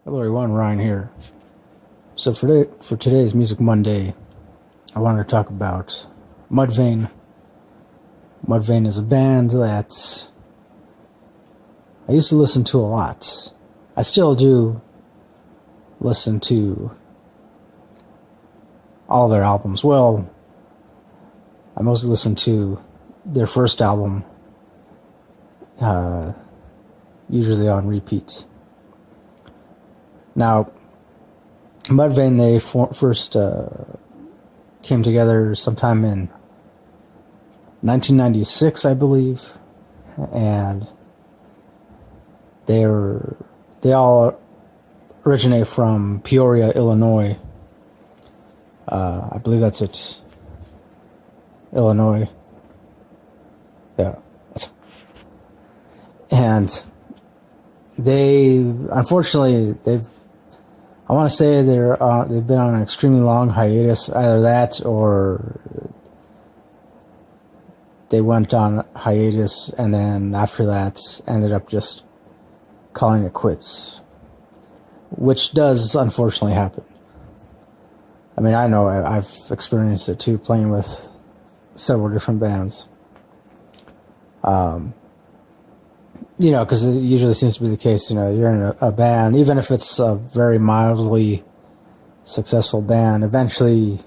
Hello everyone, Ryan here. So for today's Music Monday, I wanted to talk about Mudvayne. Mudvayne is a band that I used to listen to a lot. I still do listen to all their albums. Well, I mostly listen to their first album, usually on repeat. Now, Mudvayne, they first came together sometime in 1996, I believe, and they all originate from Peoria, Illinois. I believe that's it. Illinois. Yeah. And they, unfortunately, I want to say they've been on an extremely long hiatus. Either that or they went on hiatus and then after that ended up just calling it quits, which does unfortunately happen. I mean, I know I've experienced it too, playing with several different bands. You know, because it usually seems to be the case, you know, you're in a band, even if it's a very mildly successful band, eventually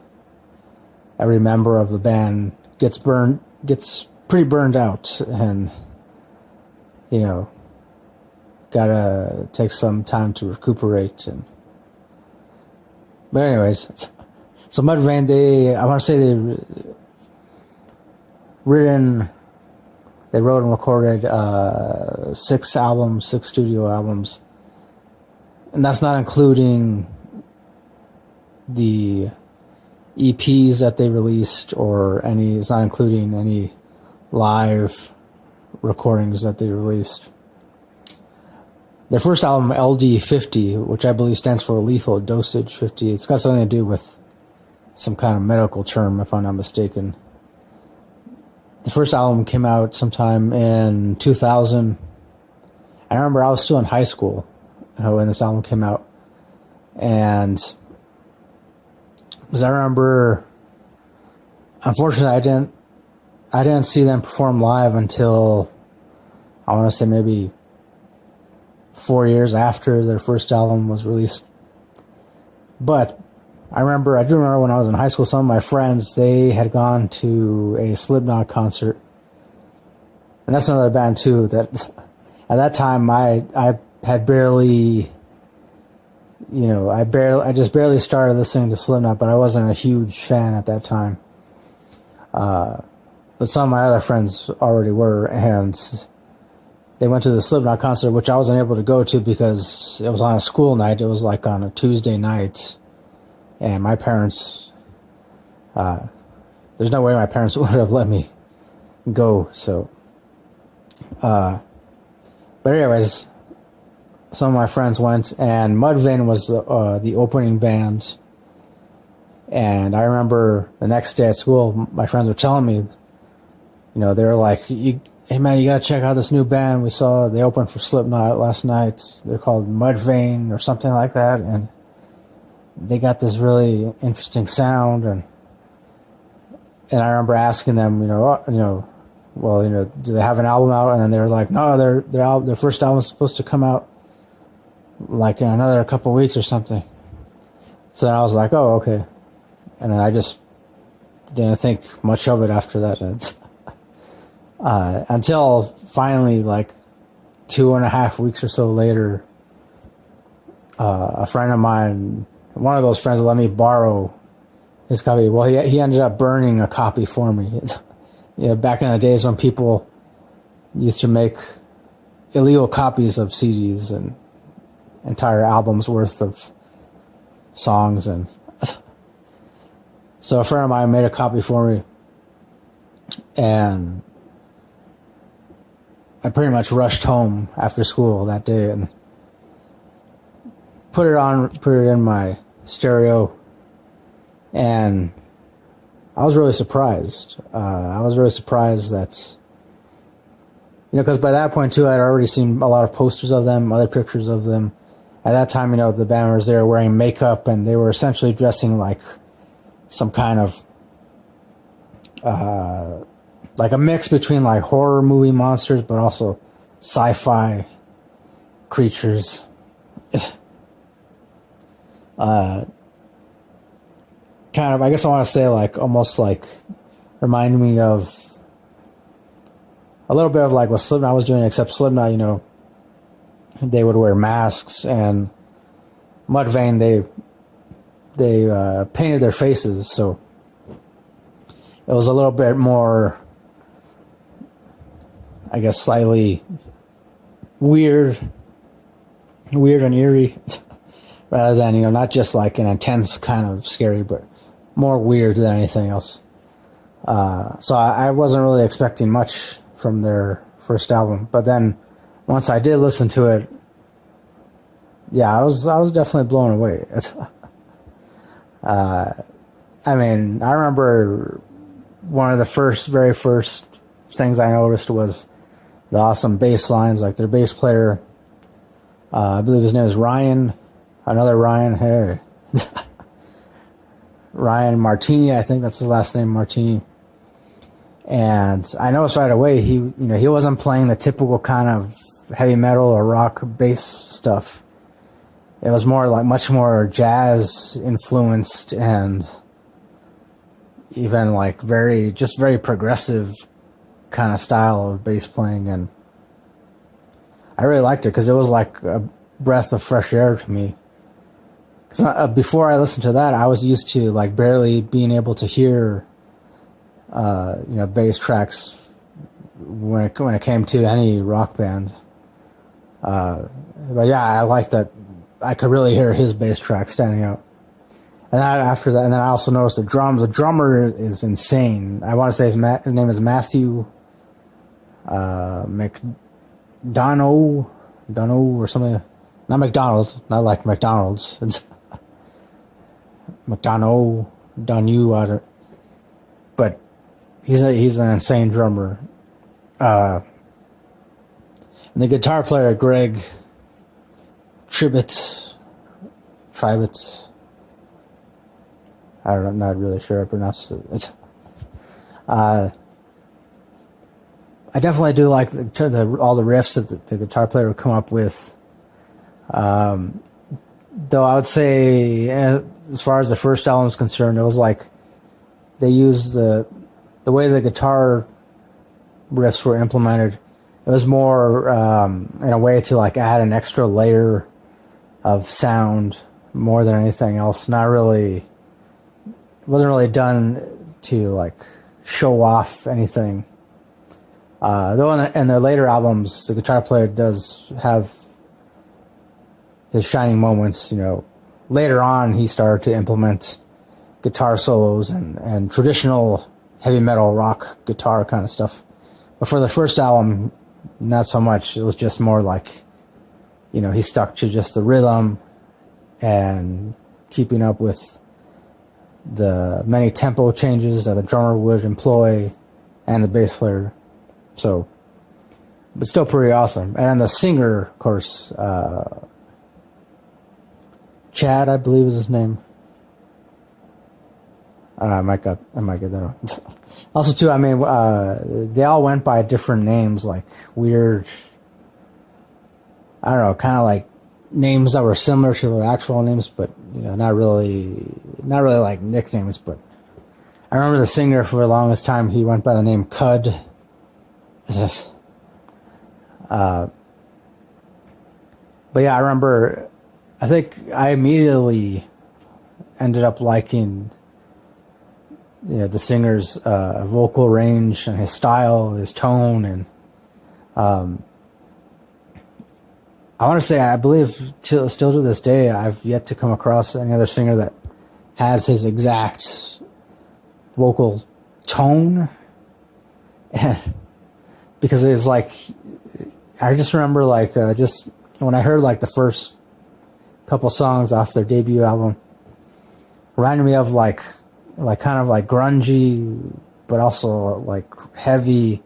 every member of the band gets pretty burned out and, you know, gotta take some time to recuperate. But anyways, so Mudvayne, I want to say they wrote and recorded 6 studio albums. And that's not including the EPs that they released it's not including any live recordings that they released. Their first album, LD50, which I believe stands for Lethal Dosage 50, it's got something to do with some kind of medical term, if I'm not mistaken. The first album came out sometime in 2000. I remember I was still in high school when this album came out. And because I remember, unfortunately, I didn't see them perform live until, I want to say maybe 4 years after their first album was released. But I do remember when I was in high school, some of my friends, they had gone to a Slipknot concert. And that's another band too that at that time I had barely, you know, I just barely started listening to Slipknot, but I wasn't a huge fan at that time. But some of my other friends already were, and they went to the Slipknot concert, which I wasn't able to go to because it was on a school night. It was like on a Tuesday night. And my parents, there's no way my parents would have let me go, so. But anyways, some of my friends went, and Mudvayne was the opening band. And I remember the next day at school, my friends were telling me, you know, they were like, hey man, you gotta check out this new band. We saw they opened for Slipknot last night. They're called Mudvayne or something like that, and they got this really interesting sound, and I remember asking them, do they have an album out? And then they were like, no, their first album is supposed to come out like in another couple weeks or something. So then I was like, oh, okay. And then I just didn't think much of it after that. Until finally, like 2.5 weeks or so later, a friend of mine, one of those friends, let me borrow his copy. Well, he ended up burning a copy for me. Back in the days when people used to make illegal copies of CDs and entire albums worth of songs, and so a friend of mine made a copy for me, and I pretty much rushed home after school that day and put it in my stereo, and I was really surprised. That, because by that point too, I'd already seen a lot of posters of them, other pictures of them, at that time, the band members, they were wearing makeup, and they were essentially dressing like some kind of like a mix between like horror movie monsters, but also sci-fi creatures. Kind of, I guess I want to say like almost like reminded me of a little bit of like what Slipknot was doing, except Slipknot, they would wear masks, and Mudvayne, they painted their faces, so it was a little bit more, I guess, slightly weird and eerie, rather than, not just like an intense kind of scary, but more weird than anything else. So I wasn't really expecting much from their first album, but then once I did listen to it, yeah, I was definitely blown away. I mean, I remember one of the very first things I noticed was the awesome bass lines, like their bass player, I believe his name is Ryan, another Ryan, hey. Ryan Martini, I think that's his last name, Martini. And I noticed right away he wasn't playing the typical kind of heavy metal or rock bass stuff. It was more like much more jazz influenced, and even like very progressive kind of style of bass playing. And I really liked it because it was like a breath of fresh air to me. Because before I listened to that, I was used to like barely being able to hear, bass tracks when it came to any rock band. But yeah, I liked that I could really hear his bass track standing out. And after that, and then I also noticed the drums. The drummer is insane. I want to say his name is Matthew McDonough or something. Not McDonald, not like McDonald's. It's McDonough, but he's an insane drummer. And the guitar player, Greg Tribbitt. I'm not really sure how to pronounce it. I definitely do like all the riffs that the guitar player would come up with. Though I would say, as far as the first album is concerned, it was like they used the way the guitar riffs were implemented. It was more in a way to like add an extra layer of sound more than anything else. It wasn't really done to like show off anything. Though in their later albums, the guitar player does have his shining moments. Later on he started to implement guitar solos and traditional heavy metal rock guitar kind of stuff. But for the first album, not so much. It was just more like, he stuck to just the rhythm and keeping up with the many tempo changes that the drummer would employ and the bass player. So, but still pretty awesome. And then the singer, of course, Chad, I believe is his name. I don't know, I might get that wrong. Also, too, I mean, they all went by different names, like weird, I don't know, kind of like names that were similar to their actual names, but, not really like nicknames. But I remember the singer for the longest time, he went by the name Cud. But yeah, I remember, I think I immediately ended up liking the singer's vocal range and his style, his tone, and I want to say, I believe still to this day, I've yet to come across any other singer that has his exact vocal tone. Because it's like, I just remember like just when I heard like the first couple songs off their debut album, reminded me of like kind of like grungy, but also like heavy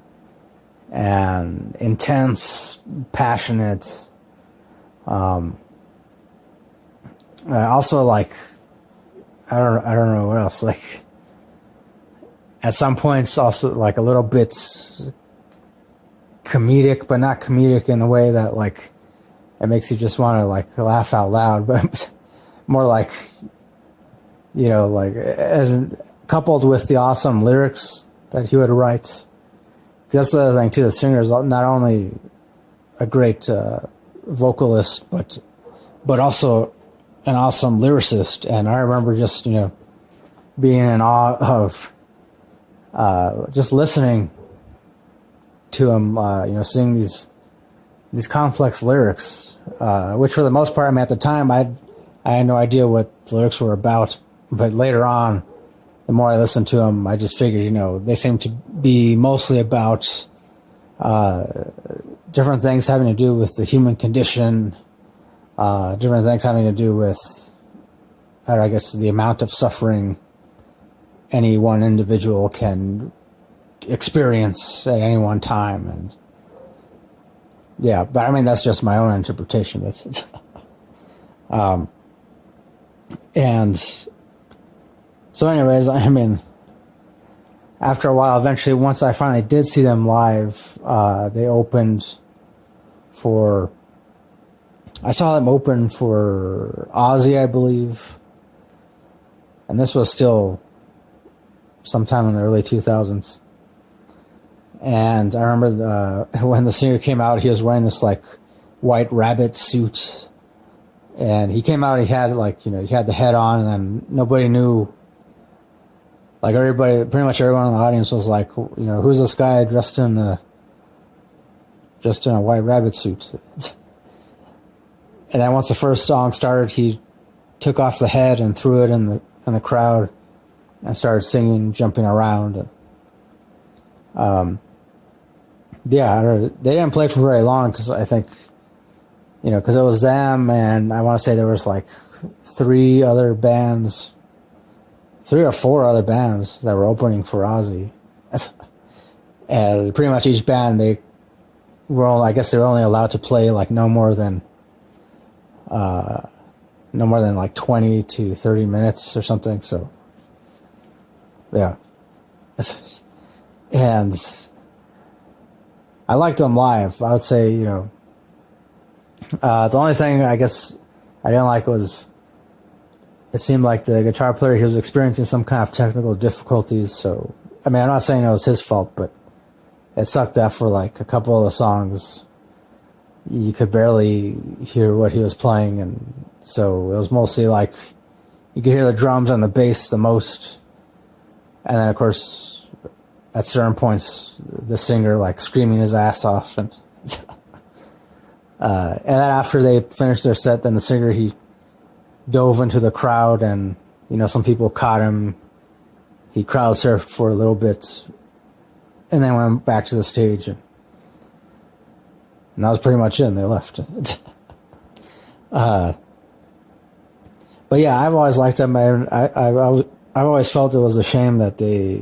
and intense, passionate. Also, like, I don't know what else. Like, at some points, also like a little bit comedic, but not comedic in a way that like it makes you just want to like laugh out loud, but more like, you know, like, and coupled with the awesome lyrics that he would write. That's the other thing too. The singer is not only a great vocalist, but also an awesome lyricist. And I remember just, you know, being in awe of just listening to him, you know, sing these complex lyrics, which for the most part, I mean, at the time, I had no idea what the lyrics were about. But later on, the more I listened to them, I just figured, you know, they seem to be mostly about different things having to do with the human condition, different things having to do with, I guess, the amount of suffering any one individual can experience at any one time. And yeah, but I mean, that's just my own interpretation. That's and so anyways, I mean, after a while, eventually, once I finally did see them live, they opened for, I saw them open for Ozzy, I believe. And this was still sometime in the early 2000s. And I remember when the singer came out, he was wearing this like white rabbit suit. And he came out, he had like, you know, he had the head on, and then nobody knew. Like everybody, pretty much everyone in the audience was like, you know, who's this guy dressed in a white rabbit suit? And then once the first song started, he took off the head and threw it in the crowd and started singing, jumping around. And, yeah, they didn't play for very long because I think, you know, because it was them, and I want to say there was like 3 or 4 other bands that were opening for Ozzy. And pretty much each band, I guess they were only allowed to play like no more than like 20 to 30 minutes or something. So, yeah. And I liked them live. I would say, you know, the only thing I guess I didn't like was, it seemed like the guitar player, he was experiencing some kind of technical difficulties. So, I mean, I'm not saying it was his fault, but it sucked that for like a couple of the songs, you could barely hear what he was playing. And so it was mostly like, you could hear the drums and the bass the most. And then, of course, at certain points, the singer like screaming his ass off. And, and then after they finished their set, then the singer, he dove into the crowd, and, you know, some people caught him. He crowd surfed for a little bit and then went back to the stage, and that was pretty much it, and they left. But yeah, I've always liked them. I've always felt it was a shame that they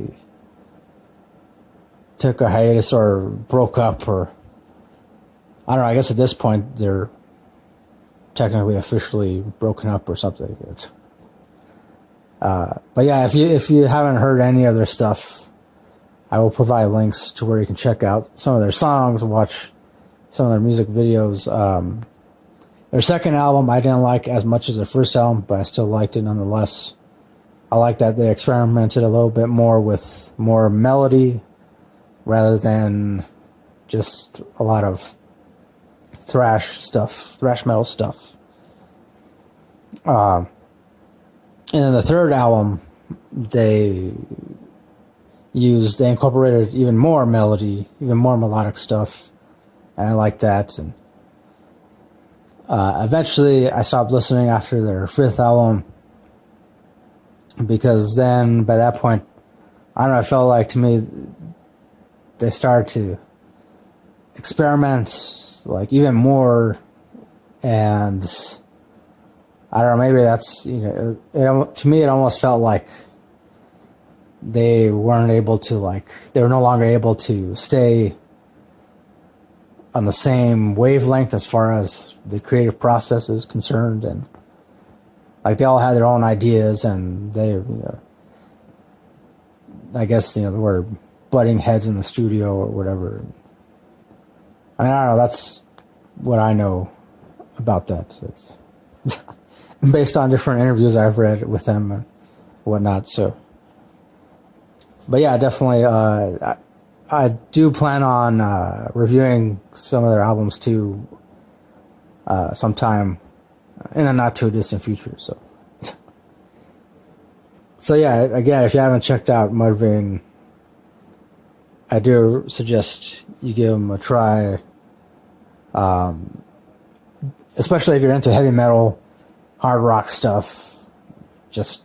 took a hiatus or broke up, or I don't know, I guess at this point they're technically officially broken up or something. But yeah, if you haven't heard any of their stuff, I will provide links to where you can check out some of their songs and watch some of their music videos. Their second album I didn't like as much as their first album, but I still liked it nonetheless. I like that they experimented a little bit more with more melody rather than just a lot of thrash metal stuff. And then the third album, they incorporated even more melody, even more melodic stuff, and I like that. And eventually I stopped listening after their fifth album, because then by that point, I don't know, it felt like to me they started to experiment like even more, and I don't know, maybe that's, you know, to me it almost felt like they weren't able to, like, they were no longer able to stay on the same wavelength as far as the creative process is concerned. And like they all had their own ideas, and they, I guess, they were butting heads in the studio or whatever. I mean, I don't know, that's what I know about that. It's based on different interviews I've read with them and whatnot, so. But yeah, definitely, I do plan on reviewing some of their albums too, sometime in a not too distant future. So, so yeah, again, if you haven't checked out Mudvayne, I do suggest you give them a try. Especially if you're into heavy metal, hard rock stuff, just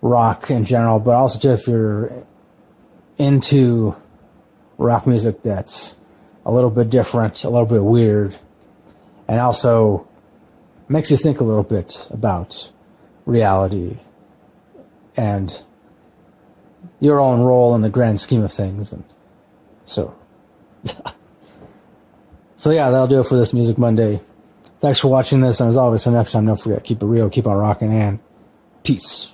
rock in general, but also too if you're into rock music that's a little bit different, a little bit weird, and also makes you think a little bit about reality and your own role in the grand scheme of things. And so yeah, that'll do it for this Music Monday. Thanks for watching this, and as always, until next time, don't forget, keep it real, keep on rocking, and peace.